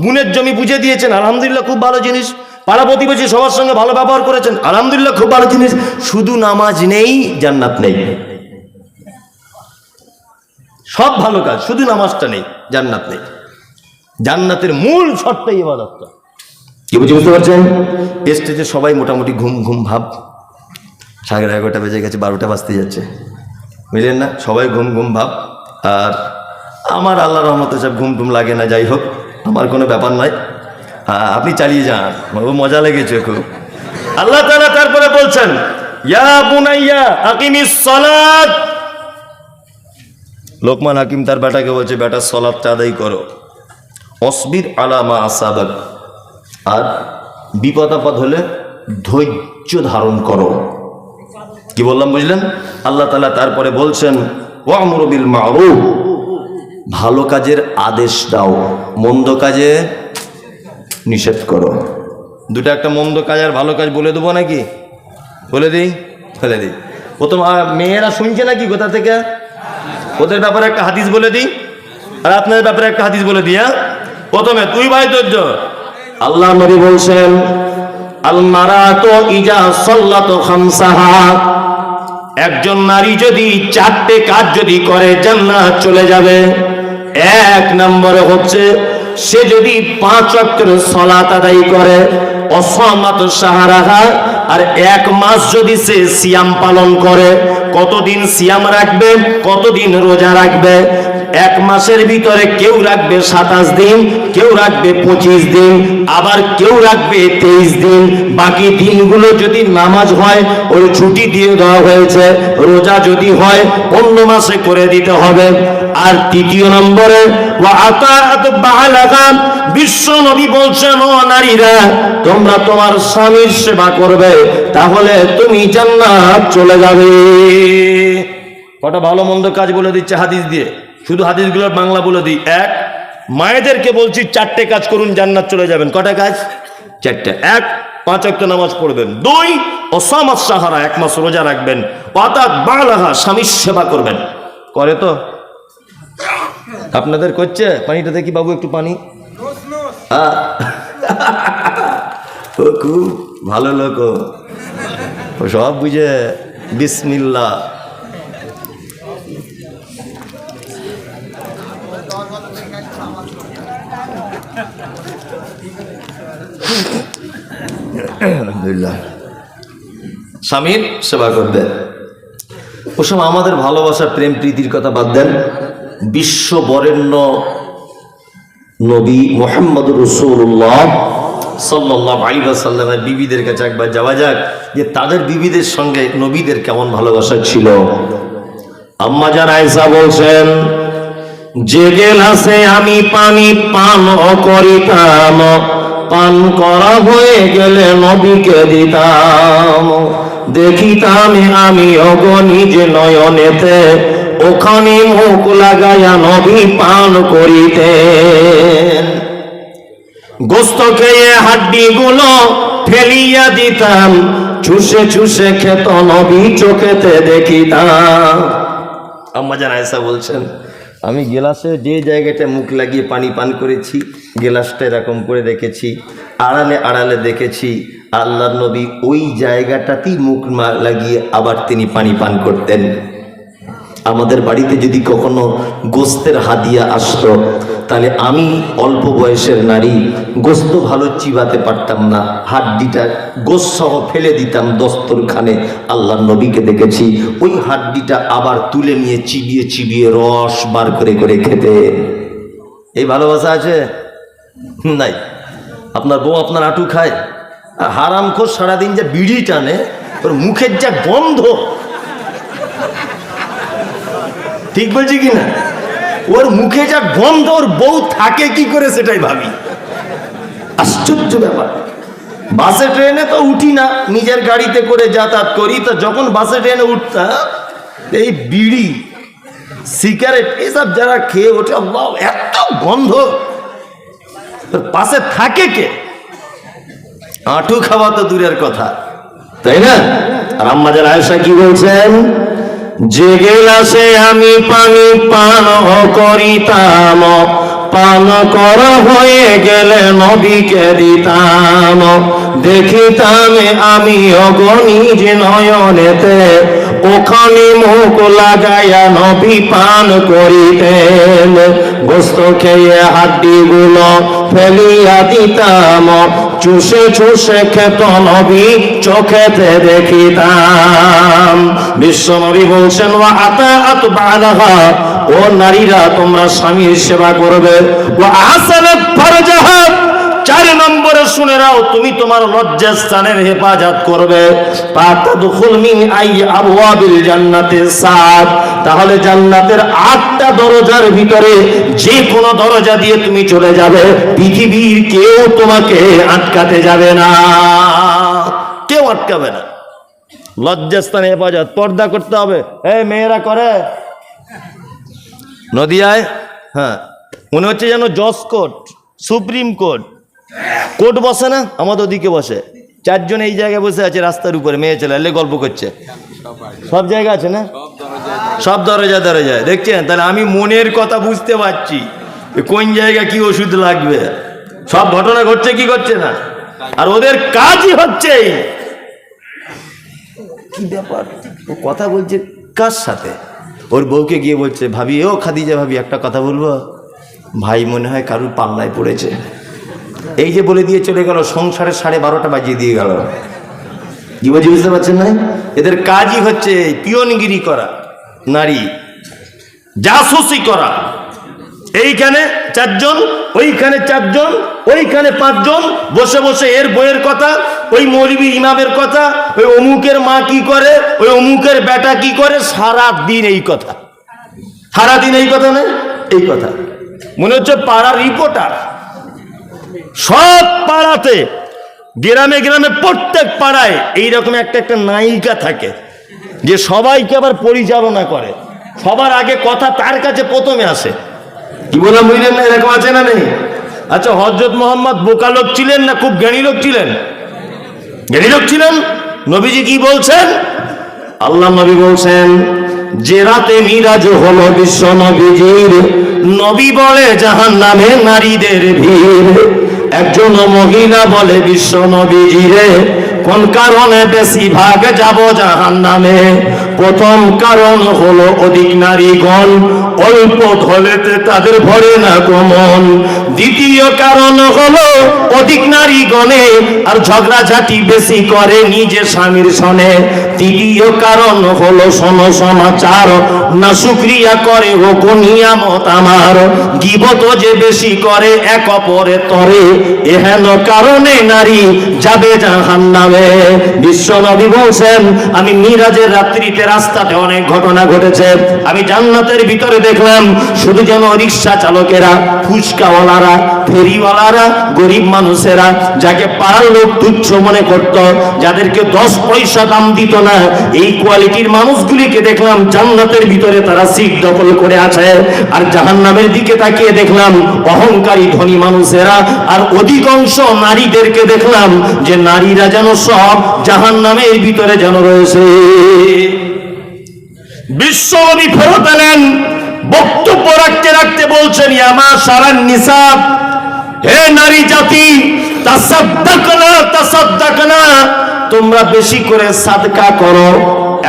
বুনের জমি বুঝে দিয়েছেন, আলহামদুলিল্লাহ খুব ভালো জিনিস। পাড়া প্রতিবেশী সবার সঙ্গে ভালো ব্যবহার করেছেন, আলহামদুলিল্লাহ খুব ভালো জিনিস। শুধু নামাজ নেই, জান্নাত নেই। সব ভালো কাজ, শুধু নামাজটা নেই, জান্নাত নেই। জান্নাতের মূল শর্তই ইবাদতটা। কি বুঝতে পারছেন? স্টেজে সবাই মোটামুটি ঘুম ঘুম ভাব, 11:30 বেজে গেছে, 12টা বাজতে যাচ্ছে, বুঝলেন না? সবাই ঘুম ঘুম ভাব। আর আমার আল্লাহর রহমতে সব ঘুম টুম লাগে না, যাই হোক, আমার কোনো ব্যাপার নয়। আপনি চালিয়ে যান, মজা লেগেছে খুব। আল্লাহ তাআলা তারপরে বলছেন, ইয়া বুনাইয়া আকিমিস সালাত। লোকমান হাকিম তার বেটাকে বলছে, বেটা সালাতটা আদায় করো। অসবির আলা মা আসাবাক, আর বিপদ আপদ হলে ধৈর্য ধারণ করো। কি বললাম বুঝলেন? আল্লাহ তাআলা তারপরে বলছেন, ওয়ামরু বিল মারুফ, ভালো কাজের আদেশ দাও, মন্দ কাজে নিষেধ করো। দুটো, একটা মন্দ কাজ আর ভালো কাজ বলে দেবো নাকি? বলে দিই, বলে দিই। প্রথম মেয়েরা শুনছে নাকি কোথা থেকে? ওদের ব্যাপারে একটা হাদিস বলে দিই, আর আপনাদের ব্যাপারে একটা হাদিস বলে দিই। প্রথমে তুই ভাই ধৈর্য। আল্লাহ নবী বলছেন, আল মারাতু ইজা সাল্লাতু খামসাহা, একজন নারী যদি 4টে কাজ যদি করে জান্নাত চলে যাবে। 1 নম্বরে হচ্ছে সে যদি 5 ওয়াক্তের সালাত আদায় করে, অসামাত শাহরাহা, আর 1 মাস যদি সে সিয়াম পালন করে। কতদিন সিয়াম রাখবে, কতদিন রোজা রাখবে? 1 মাসের ভিতরে কেউ রাখবে 27 দিন, কেউ রাখবে 25 দিন, আবার কেউ রাখবে 23 দিন। বাকি দিনগুলো যদি নামাজ হয় ওই ছুটি দিয়ে দেওয়া হয়েছে, রোজা যদি হয় অন্য মাসে করে দিতে হবে। আর 3 নম্বরে ওয়া আতাআত বালাগা, বিশ্ব নবী বলছেন, ও নারীরা তোমরা তোমার স্বামীর সেবা করবে, তাহলে তুমি জান্নাত চলে যাবে। কটা ভালো মন্দ কাজ বলে দিচ্ছে হাদিস দিয়ে, শুধু হাদিসগুলোর বাংলা বলে দিই। 1, মায়েদেরকে বলছি 4টে কাজ করুন, জান্নাত চলে যাবেন। কটা কাজ? 4টে। 1, 5 ওয়াক্ত নামাজ পড়বেন। 2, অসামাত সাহারা, 1 মাস রোজা রাখবেন। ওয়াতাত বালাহা, স্বামীর সেবা করবেন। করে তো? আপনাদের করছে? পানিটা দেখি বাবু, একটু পানি। ও খুব ভালো লোক, ও সব বুঝে। বিসমিল্লাহ। আলহামদুলিল্লাহ, স্বামীর সেবা করবে। ওসব আমাদের ভালোবাসা প্রেম প্রীতির কথা বাদ দেন। বিশ্ব বরেণ্য নবী মুহাম্মদুর রাসূলুল্লাহ সাল্লাল্লাহু আলাইহি ওয়াসাল্লামের বিবিদের কাছে একবার যাওয়া যাক, যে তাদের বিবিদের সঙ্গে নবীদের কেমন ভালোবাসা ছিল। আম্মা জান আয়েশা বলছেন, যে গেলাসে আমি পানি পান করিতাম, পান করা হয়ে গেলে নবীকে দিতাম। দেখিতাম আমি অগণিজ নয়নেতে, ওখানে মুখ লাগায়া নবী পান করিতেন। গোস্ত খেয়ে হাড্ডি গুলো ফেলিয়া দিতাম, চুষে চুষে খেত নবী চোখেতে দেখিতাম। আম্মা জান আয়েশা বলছেন, আমি গেলাসে যে জায়গাটা মুখ লাগিয়ে পানি পান করেছি, গেলাসটা এরকম করে রেখেছি, আড়ালে আড়ালে দেখেছি আল্লাহর নবী ওই জায়গাটাতেই মুখ লাগিয়ে আবার তিনি পানি পান করতেন। আমাদের বাড়িতে যদি কখনো গোস্তের হাদিয়া আসতো, তাহলে আমি অল্প বয়সের নারী, গোস্ত ভালো চিবাতে পারতাম না, হাড্ডিটা গোস্ত সহ ফেলে দিতাম দস্তরখানে। আল্লাহর নবীকে দেখেছি ওই হাড্ডিটা আবার তুলে নিয়ে চিবিয়ে চিবিয়ে রস বার করে করে খেতে। এই ভালোবাসা আছে? নাই। আপনার বউ আপনার আঁটু খায়, হারামখোর সারাদিন যে বিড়ি টানে, ওর মুখের যা গন্ধ, ঠিক বলছি কিনা? ওর মুখে যা গন্ধ, ওর বউ থাকে কি করে সেটাই ভাবি। আশ্চর্য ব্যাপার। বাসে ট্রেনে তো উঠি না, নিজের গাড়িতে করে যাতায়াত করি, তো যখন বাসে ট্রেনে উঠতাম এই বিড়ি সিগারেট এসব যারা খেয়ে ওঠে, এত গন্ধ, পাশে থাকে কে? আঁটু খাওয়া তো দূরের কথা, তাই না? আর আম্মা জান আয়েশা কি বলছেন, যে গেলাসে আমি পানি পান করিতাম, পান কর হয়ে গেলে নবীকে দিতাম। দেখিতাম আমি অগণিজ নয়নেতে, ওখানে মুখ লাগাইয়া নবী পান করিতেন। গোস্ত খেয়ে হাড্ডি গুলো ফেলিয়া দিতাম, চুষে চুষে খেত নবী চোখেতে দেখিতাম। বিশ্ব নবী বলছেন ওয়া আতাআত বালাহা, ও নারীরা তোমরা স্বামীর সেবা করবে। ওয়া আহসানাত ফারজাহা, 4 নম্বরে শুনে নাও, তুমি তোমার লজ্জাস্থানের হেফাজত করবে। ফাতাদখুল মিন আই আবওয়াবিল জান্নাতি সাত, তাহলে জান্নাতের 8টা দরজার ভিতরে যে কোনো দরজা দিয়ে তুমি চলে যাবে, পৃথিবীর কেউ তোমাকে আটকাতে যাবে না, কেউ আটকাবে না। লজ্জাস্থানে হেফাজত, পর্দা করতে হবে। এই মেয়েরা করে নদিয়ায়, হ্যাঁ মনে হচ্ছে যেন জজ কোর্ট, সুপ্রিম কোর্ট, কোর্ট বসে না, আমাদের ওদিকে বসে। 4 জন এই জায়গায় বসে আছে রাস্তার উপরে, মেয়ে ছেলে এলে গল্প করছে। সব জায়গা আছে না, সব দরজায় দরজায় দেখছেন। তাহলে আমি মনের কথা বুঝতে পারছি কোন জায়গা কি ওষুধ লাগবে। সব ঘটনা ঘটছে কি করছে না, আর ওদের কাজই হচ্ছে। কি ব্যাপার, ও কথা বলছে কার সাথে? ওর বউকে গিয়ে বলছে, ভাবি ও খাদিজা ভাবি একটা কথা বলবো। ভাই মনে হয় কারুর পাল্লায় পড়েছে। এই যে বলে দিয়ে চলে গেল, সংসারের 12:30 বাজিয়ে দিয়ে গেল। কি বলছি বুঝতে পারছেন না? এদের কাজই হচ্ছে পিয়নগিরি করা, নারী জাসুসি করা। এইখানে 4 জন, ওইখানে 4 জন, ওইখানে 5 জন বসে বসে এর বইয়ের কথা, ওই মৌলবী ইমামের কথা, ওই অমুকের মা কি করে, ওই অমুকের বেটা কি করে, সারাদিন এই কথা, সারাদিন এই কথা না, এই কথা। মনে হচ্ছে পাড়ার রিপোর্টার। সব পাড়াতে, গ্রামে গ্রামে, প্রত্যেক পাড়ায় এইরকম একটা একটা নায়িকা থাকে, যে সবাইকে আবার পরিচালনা করে। সবার আগে কথা তার কাছে প্রথমে আসে। কি বললাম বুঝলেন না? এরকম আছে না নেই? আচ্ছা, হযরত মুহাম্মদ বোকা লোক ছিলেন না খুব জ্ঞানী লোক ছিলেন? জ্ঞানী লোক ছিলেন। নবীজি কি বলছেন? আল্লাহ নবী বলছেন, যে রাতে মিরাজ হলো বিশ্ব নবীজির, নবী বলে জাহান্নামে নারীদের ভিড়। একজন মহিলা বলে বিশ্ব নবীজিরে, কোন কারণে বেশিরভাগ যাব জাহান্নামে? প্রথম কারণ হলো অধিক নারীগণ, অল্প ধলেতে তাদের ভরে না গমন। দ্বিতীয় কারণ হলো অধিক নারীগণে আর ঝগড়াঝাটি বেশি করে নিজে স্বামীর সনে। তৃতীয় কারণ হলো শোনো সমাচার, না শুকরিয়া করে হোক নিয়ামত আমার। গীবত যে বেশি করে এক অপরের তরে, এহেন কারণে নারী যাবে জাহান্নামে। বিশ্ব নবী বলছেন, আমি মিরাজের রাত্রিতে রাস্তাতে অনেক ঘটনা ঘটেছে। আমি জান্নাতের ভিতরে দেখলাম শুধু যেন রিক্সা চালকেরা, ফুচকাওয়ালারা, ফেরিওয়ালারা, গরিব মানুষেরা, যাকে পাড়ার লোক তুচ্ছ মনে করত, যাদেরকে 10 পয়সা দাম দিত না, এই কোয়ালিটির মানুষগুলিকে দেখলাম জান্নাতের ভিতরে তারা সিট দখল করে আছে। আর জাহান্নামের দিকে তাকিয়ে দেখলাম অহংকারী ধনী মানুষেরা, আর অধিকাংশ নারীদেরকে দেখলাম যে নারীরা যেন সব জাহান্নামের ভিতরে যেন রয়েছে। বিশ্বনবী ফেরত এলেন, বক্তব্য রাখতে রাখতে বলছেন, ইয়ামা সারান নিসা, হে নারী জাতি, তাসাদ্দাকনা তাসাদ্দাকনা, তোমরা বেশি করে সাদকা করো।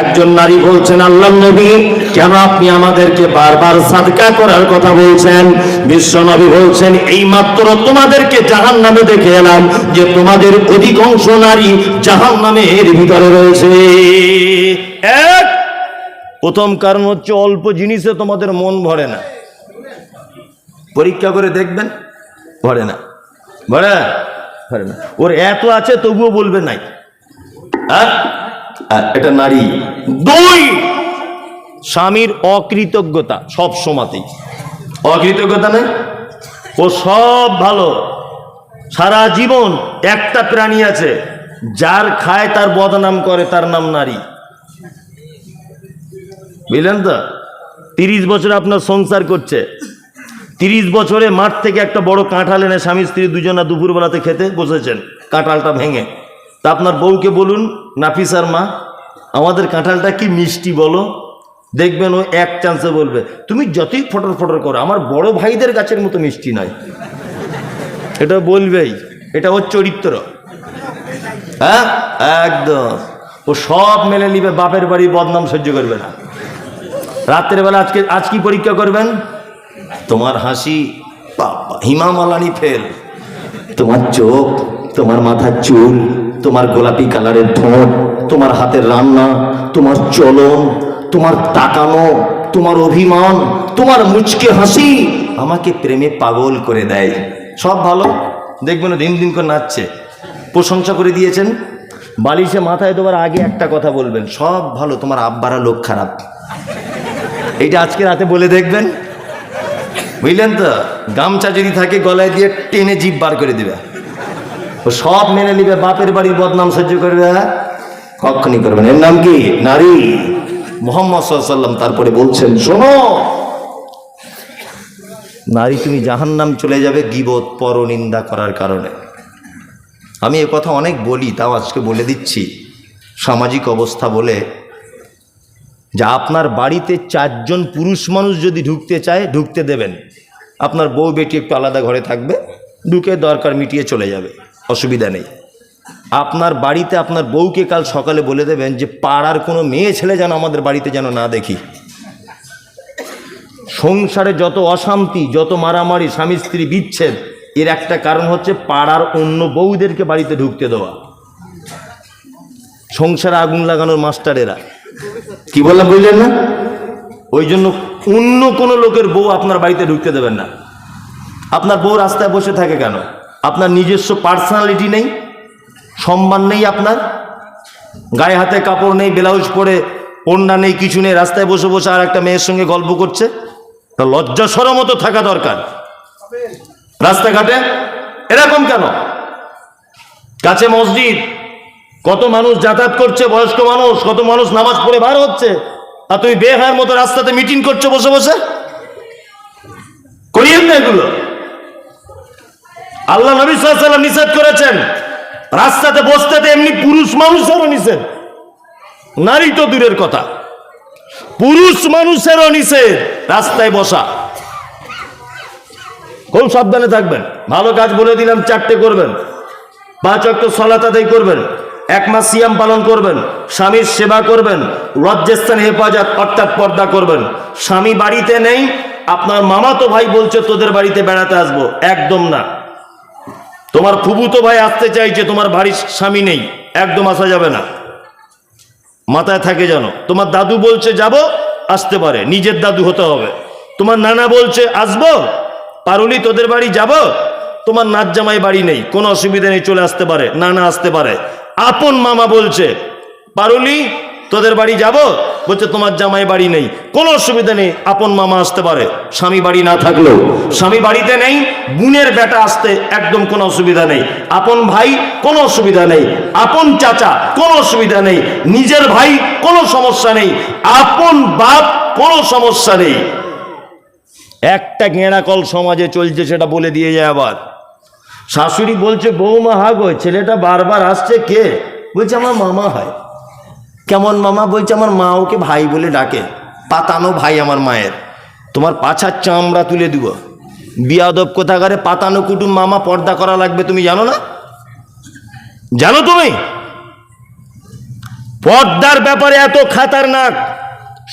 একজন নারী বলছেন, আল্লাহর নবী, কেন আপনি আমাদেরকে বারবার সাদকা করার কথা বলছেন? বিশ্ব নবী বলছেন, এই মাত্র তোমাদেরকে জাহান্নামে দেখে এলাম যে তোমাদের অধিকাংশ নারী জাহান্নামের ভিতরে রয়েছে। এক প্রথম কারণ হচ্ছে অল্প জিনিসে তোমাদের মন ভরে না। পরীক্ষা করে দেখবেন, ভরে না, ভরে না, ভরে না। ওর এত আছে তবুও বলবে নাই। এটা নারী। 2, স্বামীর অকৃতজ্ঞতা। সব সময়তেই অকৃতজ্ঞতা নেই, ও সব ভালো। সারা জীবন একটা প্রাণী আছে, যার খায় তার বদনাম করে, তার নাম নারী। বুঝলেন তো? 30 বছর আপনার সংসার করছে, 30 বছরে মাঠ থেকে একটা বড় কাঁঠাল এনে স্বামী স্ত্রী দুজনা দুপুরবেলাতে খেতে বসেছেন, কাঁঠালটা ভেঙে। তা আপনার বউকে বলুন, নাফিসার মা, আমাদের কাঁঠালটা কি মিষ্টি বলো। দেখবেন ও এক চান্সে বলবে তুমি যতই ফটর ফটর করো আমার বড় ভাইদের গাছের মতো মিষ্টি নয়। এটা বলবেই, এটা ওর চরিত্র। হ্যাঁ একদম, ও সব মেনে নিবে, বাপের বাড়ি বদনাম সহ্য করবে না। রাত্রের বেলা আজ কি পরীক্ষা করবেন? তোমার হাসি বাবা হিমামালানি ফেল, তোমার চোখ, তোমার মাথার চুল, তোমার গোলাপি কালারের ঠোঁট, তোমার হাতের রান্না, তোমার চলন, তোমার তাকানো, তোমার অভিমান, তোমার মুচকে হাসি আমাকে প্রেমে পাগল করে দেয়। সব ভালো, দেখবেন দিন দিন করে নাচছে, প্রশংসা করে দিয়েছেন। বালিশে মাথায় দেওয়ার আগে একটা কথা বলবেন, সব ভালো, তোমার আব্বারা লোক খারাপ। এইটা আজকে রাতে বলে দেখবেন, বুঝলেন তো? গামছা যদি থাকে গলায় দিয়ে টেনে জিভ বার করে দিবে, ও সব মেনে নিবে, বাপের বাড়ির বদনাম সহ্য করবে কখনই করবে না। এর নাম কি? নারী। মুহাম্মদ সাল্লাল্লাহু আলাইহি ওয়াসাল্লাম তারপরে বলছেন, শোনো নারী তুমি জাহান্নাম চলে যাবে গীবত পরনিন্দা করার কারণে। আমি এ কথা অনেক বলি, তাও আজকে বলে দিচ্ছি, সামাজিক অবস্থা বলে, যে আপনার বাড়িতে 4 জন পুরুষ মানুষ যদি ঢুকতে চায় ঢুকতে দেবেন। আপনার বউ বেটি একটু আলাদা ঘরে থাকবে, ঢুকে দরকার মিটিয়ে চলে যাবে, অসুবিধা নেই। আপনার বাড়িতে আপনার বউকে কাল সকালে বলে দেবেন যে পাড়ার কোনো মেয়ে ছেলে যেন আমাদের বাড়িতে যেন না দেখি। সংসারে যত অশান্তি, যত মারামারি, স্বামী স্ত্রী বিচ্ছেদ, এর একটা কারণ হচ্ছে পাড়ার অন্য বউদেরকে বাড়িতে ঢুকতে দেওয়া। সংসারে আগুন লাগানোর মাস্টারেরা, কি বললাম বুঝলেন না? ওই জন্য অন্য কোনো লোকের বউ আপনার বাড়িতে ঢুকতে দেবেন না। আপনার বউ রাস্তায় বসে থাকে কেন? আপনার নিজস্ব পার্সোনালিটি নেই, সম্মান নেই, আপনার গায়ে হাতে কাপড় নেই, ব্লাউজ পরে ওড়না নেই, কিছু নেই, রাস্তায় বসে বসে আর একটা মেয়ের সঙ্গে গল্প করছে। তা লজ্জা শরম মতো থাকা দরকার। রাস্তাঘাটে এরকম কেন? কাছে মসজিদ, কত মানুষ যাতায়াত করছে, বয়স্ক মানুষ, কত মানুষ নামাজ পড়ে বার হচ্ছে, আর তুমি বেহায়ের মতো রাস্তাতে মিটিং করছো বসে বসে। করিয়েন না এগুলো। আল্লাহ নবী সাল্লাল্লাহু আলাইহি ওয়াসাল্লাম নিষেধ করেছেন, রাস্তাতে বসতে, এমনি পুরুষ মানুষেরও নিষেধ, নারী তো দূরের কথা, পুরুষ মানুষেরও নিষেধ রাস্তায় বসা। খুব সাবধানে থাকবেন। ভালো কাজ বলে দিলাম, 4টে করবেন, 5 ওয়াক্ত সালাত আদায় করবেন, 1 মাস সিয়াম পালন করবেন, স্বামীর সেবা করবেন, লজ্জাস্থান হেফাজত অর্থাৎ পর্দা করবেন। স্বামী বাড়িতে নেই, আপনার মামাতো ভাই বলছে তোদের বাড়িতে বেড়াতে আসবো, একদম না। তোমার ফুফুতো ভাই আসতে চাইছে, তোমার বাড়ির স্বামী নেই, একদম আসা যাবে না, মাথায় থাকে জানো। তোমার দাদু বলছে যাব, আসতে পারে, নিজের দাদু হতে হবে। তোমার নানা বলছে আসবো, পারুলি তোদের বাড়ি যাব, তোমার নাচ জামাই বাড়ি নেই, কোনো অসুবিধা নেই, চলে আসতে পারে, নানা আসতে পারে। আপন মামা বলছে পারুলি তোদের বাড়ি যাব, বলছে তোমার জামাই বাড়ি নেই, কোনো অসুবিধা নেই, আপন মামা আসতে পারে, স্বামী বাড়ি না থাকলেও। স্বামী বাড়িতে নেই, বোনের বেটা আসতে একদম কোনো অসুবিধা নেই, আপন ভাই কোনো অসুবিধা নেই, আপন চাচা কোনো অসুবিধা নেই, নিজের ভাই কোনো সমস্যা নেই, আপন বাপ কোনো সমস্যা নেই। একটা গেঁড়াকল সমাজে চলছে, সেটা বলে দিয়ে যায়। আবার শাশুড়ি বলছে বৌমা হাগো, ছেলেটা বারবার আসছে, কে? বলছে আমার মামা হয়। কেমন মামা? বলছে আমার মা ওকে ভাই বলে ডাকে, পাতানো ভাই আমার মায়ের। তোমার পাছার চামড়া তুলে দিব, বিয়াদব কোথাকারে, পাতানো কুটুম মামা, পর্দা করা লাগবে, তুমি জানো না? জানো তুমি? পর্দার ব্যাপারে এত খাতারনাক,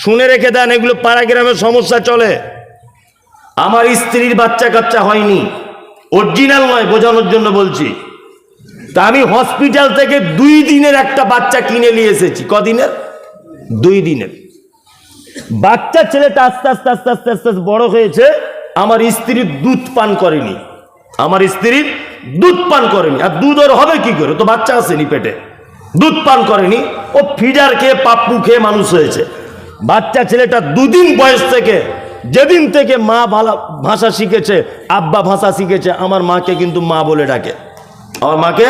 শুনে রেখে দেন, এগুলো পাড়া গ্রামে সমস্যা চলে। আমার স্ত্রীর বাচ্চা কাচ্চা হয়নি, অরিজিনাল নয়, বোঝানোর জন্য বলছি। তা আমি হসপিটাল থেকে 2 দিনের একটা বাচ্চা কিনে নিয়ে এসেছি। কদিনের? 2 দিনের বাচ্চা। ছেলেটা আস্তে আস্তে আস্তে আস্তে আস্তে বড় হয়েছে। আমার স্ত্রীর দুধ পান করেনি, আমার স্ত্রীর দুধ পান করেনি। আর দুধ ওর হবে কি করে, তো বাচ্চা আসেনি পেটে, দুধ পান করেনি। ও ফিডার খেয়ে পাপ্পু খেয়ে মানুষ হয়েছে। বাচ্চা ছেলেটা 2 দিন বয়স থেকে, যেদিন থেকে মা ভাষা শিখেছে, আব্বা ভাষা শিখেছে, আমার মাকে কিন্তু মা বলে ডাকে, আমার মাকে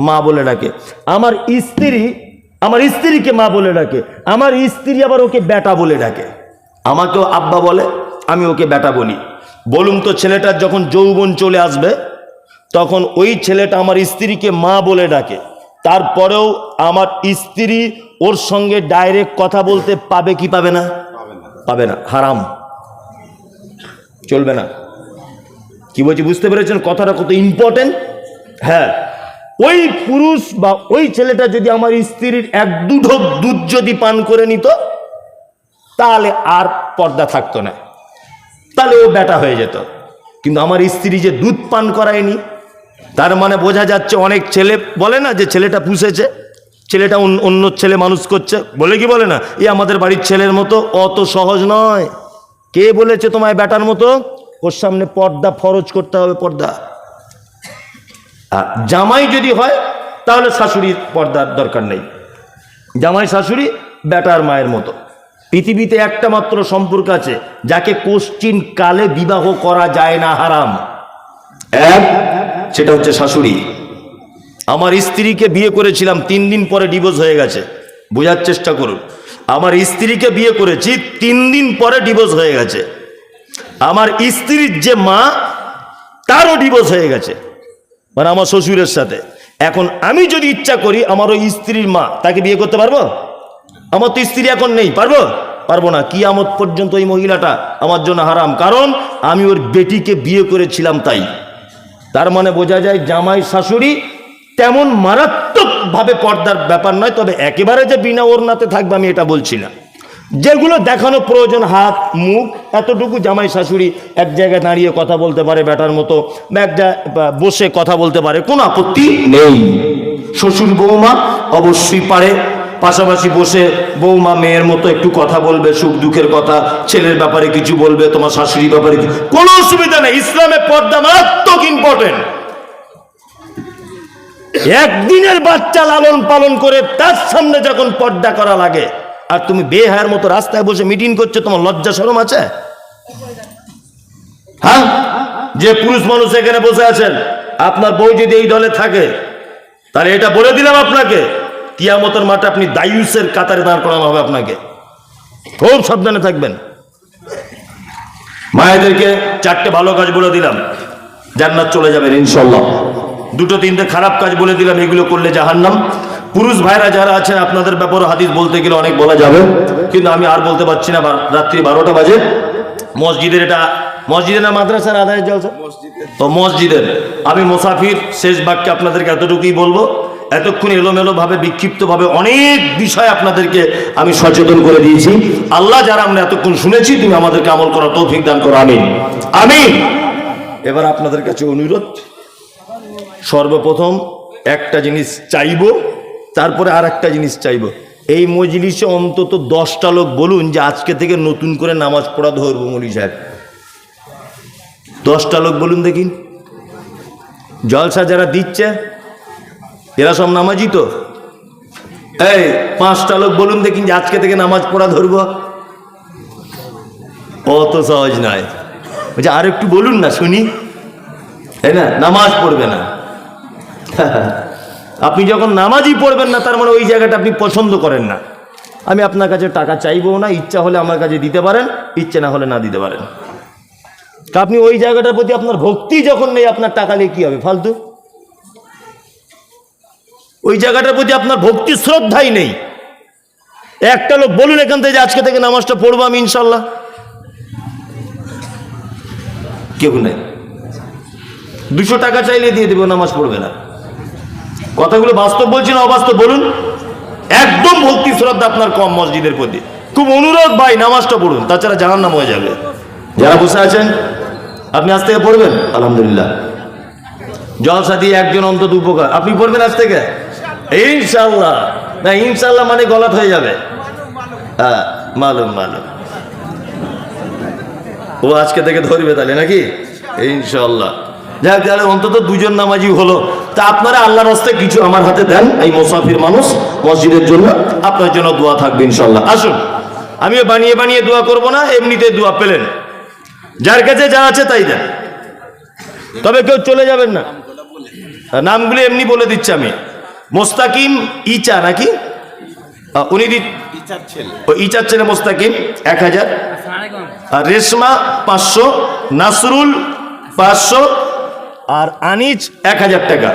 মা বলে ডাকে। আমার স্ত্রীকে মা বলে ডাকে, আমার স্ত্রী আবার ওকে বেটা বলে ডাকে। আমাকেও আব্বা বলে, আমি ওকে বেটা বলি। বলুন তো, ছেলেটার যখন যৌবন চলে আসবে, তখন ওই ছেলেটা আমার স্ত্রীকে মা বলে ডাকে, তারপরেও আমার স্ত্রী ওর সঙ্গে ডাইরেক্ট কথা বলতে পাবে কি পাবে না? পাবে না, হারাম, চলবে না। কি বলছি বুঝতে পেরেছেন কথাটা কত ইম্পর্টেন্ট? হ্যাঁ, ওই পুরুষ বা ওই ছেলেটা যদি আমার স্ত্রীর 1-2 ঢোক দুধ যদি পান করে নিত, তাহলে আর পর্দা থাকতো না, তাহলে ও বেটা হয়ে যেত। কিন্তু আমার স্ত্রী যে দুধ পান করায়নি, তার মানে বোঝা যাচ্ছে অনেক ছেলে বলে না যে ছেলেটা পুষেছে, ছেলেটা অন্য ছেলে মানুষ করছে, বলে কি বলে না, এ আমাদের বাড়ির ছেলের মতো। অত সহজ নয়। কে বলেছে তোমায় বেটার মতো? ওর সামনে পর্দা ফরজ করতে হবে, পর্দা। জামাই যদি হয় তাহলে শাশুড়ির পর্দার দরকার নেই। জামাই শাশুড়ি বেটার মায়ের মতো। পৃথিবীতে একটা মাত্র সম্পর্ক আছে যাকে কোশ্চিন কালে বিবাহ করা যায় না, হারাম। এক, সেটা হচ্ছে শাশুড়ি। আমার স্ত্রীকে বিয়ে করেছিলাম, 3 দিন পরে ডিভোর্স হয়ে গেছে। বোঝার চেষ্টা করুন, আমার স্ত্রীকে বিয়ে করেছি, 3 দিন পরে ডিভোর্স হয়ে গেছে। আমার স্ত্রীর যে মা, তারও ডিভোর্স হয়ে গেছে, মানে আমার শ্বশুরের সাথে। এখন আমি যদি ইচ্ছা করি আমার ওই স্ত্রীর মা, তাকে বিয়ে করতে পারবো? আমার তো স্ত্রী এখন নেই, পারবো? পারবো না। কিয়ামত পর্যন্ত ওই মহিলাটা আমার জন্য হারাম, কারণ আমি ওর বেটিকে বিয়ে করেছিলাম। তাই তার মানে বোঝা যায় জামাই শাশুড়ি তেমন মারাত্মকভাবে পর্দার ব্যাপার নয়। তবে একেবারে যে বিনা ওড়নাতে থাকবে আমি এটা বলছি না। যেগুলো দেখানো প্রয়োজন, হাত মুখ, এতটুকু জামাই শাশুড়ি এক জায়গায় দাঁড়িয়ে কথা বলতে পারে বেটার মতো, এক জায়গায় বসে কথা বলতে পারে, কোনো আপত্তি নেই। শ্বশুর বৌমা অবশ্যই পারে, পাশাপাশি বসে বৌমা মেয়ের মতো একটু কথা বলবে, সুখ দুঃখের কথা, ছেলের ব্যাপারে কিছু বলবে, তোমার শাশুড়ির ব্যাপারে কিছু, কোনো অসুবিধা নেই। ইসলামে পর্দা মারাত্মক ইম্পর্টেন্ট। একদিনের বাচ্চা লালন পালন করে তার সামনে যখন পর্দা করা লাগে, আর তুমি বেহায়ার মতো রাস্তায় বসে মিটিং করছো, তোমার লজ্জা শরম আছে? হ্যাঁ, যে পুরুষ মানুষ এখানে বসে আছেন, আপনার বউ যদি এই দলে থাকে, তাহলে এটা বলে দিলাম আপনাকে, কিয়ামতের মাঠে আপনি দায়ুসের কাতারে দাঁড় করানো হবে আপনাকে। খুব সাবধানে থাকবেন। মায়েদেরকে 4টে ভালো কাজ বলে দিলাম, জান্নাত চলে যাবেন ইনশাল্লাহ। 2-3টে খারাপ কাজ বলে দিলাম, এগুলো করলে জাহান্নাম। পুরুষ ভাইরা যারা আছেন, আপনাদের ব্যাপারে হাদিস বলতে গেলে অনেক বলা যাবে, কিন্তু আমি আর বলতে পারছি না। রাত্রি 12টা বাজে। মসজিদের, এটা মসজিদের না মাদ্রাসার আদায়ের জলসা? তো মসজিদের। আমি মুসাফির, শেষ বাক্যে আপনাদেরকে এতটুকুই বলবো। এতক্ষণ এলোমেলোভাবে, বিক্ষিপ্তভাবে অনেক বিষয় আপনাদেরকে আমি সচেতন করে দিয়েছি। আল্লাহ যারা আমরা এতক্ষণ শুনেছি, তুমি আমাদেরকে আমল করার তৌফিক দান করো, আমিন আমিন। এবার আপনাদের কাছে অনুরোধ, সর্বপ্রথম একটা জিনিস চাইবো, তারপরে আর একটা জিনিস চাইবো। এই মজলিসে অন্তত 10টা লোক বলুন যে আজকে থেকে নতুন করে নামাজ পড়া ধরবো। মৌলী সাহেব 10টা লোক বলুন দেখি। জলসা যারা দিচ্ছে এরা সব নামাজি তো? এই 5টা লোক বলুন দেখি যে আজকে থেকে নামাজ পড়া ধরবো। অত সহজ নয়। বলছে আর একটু বলুন না শুনি, তাই না? নামাজ পড়বে না। আপনি যখন নামাজই পড়বেন না, তার মানে ওই জায়গাটা আপনি পছন্দ করেন না। আমি আপনার কাছে টাকা চাইবো না, ইচ্ছা হলে আমার কাছে দিতে পারেন, ইচ্ছে না হলে না দিতে পারেন। আপনি ওই জায়গাটার প্রতি আপনার ভক্তি যখন নেই, আপনার টাকা নিয়ে কি হবে? ফালতু। ওই জায়গাটার প্রতি আপনার ভক্তি শ্রদ্ধাই নেই। একটা লোক বলুন এখান থেকে যে আজকে থেকে নামাজটা পড়বো আমি ইনশাল্লাহ। কেউ নেই। 200 টাকা চাইলে দিয়ে দেবো, নামাজ পড়বে না। কথাগুলো বাস্তব বলছি না অবাস্তব বলুন? একদম ভক্তি শ্রদ্ধা আপনার কম মসজিদের প্রতি। খুব অনুরোধ ভাই, নামাজটা পড়ুন, তাছাড়া জাহান্নাম হয়ে যাবে। যারা বসে আছেন, আপনি আজ থেকে পড়বেন আলহামদুলিল্লাহ। জলসা দিয়ে একজন অন্তত উপকার। আপনি পড়বেন আজ থেকে ইনশাল্লাহ। না ইনশাল্লাহ মানে গলত হয়ে যাবে। হ্যাঁ, মালুম মালুম। ও আজকে থেকে ধরবে তাহলে নাকি? ইনশাল্লাহ। যাক, তাহলে অন্তত 2জন নামাজি হলো। তা আপনারা আল্লাহর রাস্তায় কিছু আমার হাতে দেন, এই মুসাফির মানুষ মসজিদের জন্য, আপনার জন্য দোয়া থাকবে ইনশাল্লাহ। আসুন, আমিও বানিয়ে বানিয়ে দোয়া করব না, এমনিতে দোয়া পেলেন। যার কাছে যা আছে তাই দেন, তবে কেউ চলে যাবেন না। নামগুলো এমনি বলে দিচ্ছি আমি। মোস্তাকিম ইচা নাকি? উনি ইচার ছেলে মোস্তাকিম 1000, আর রেশমা 500, নাসরুল 500, আর আনিজ 1000 টাকা।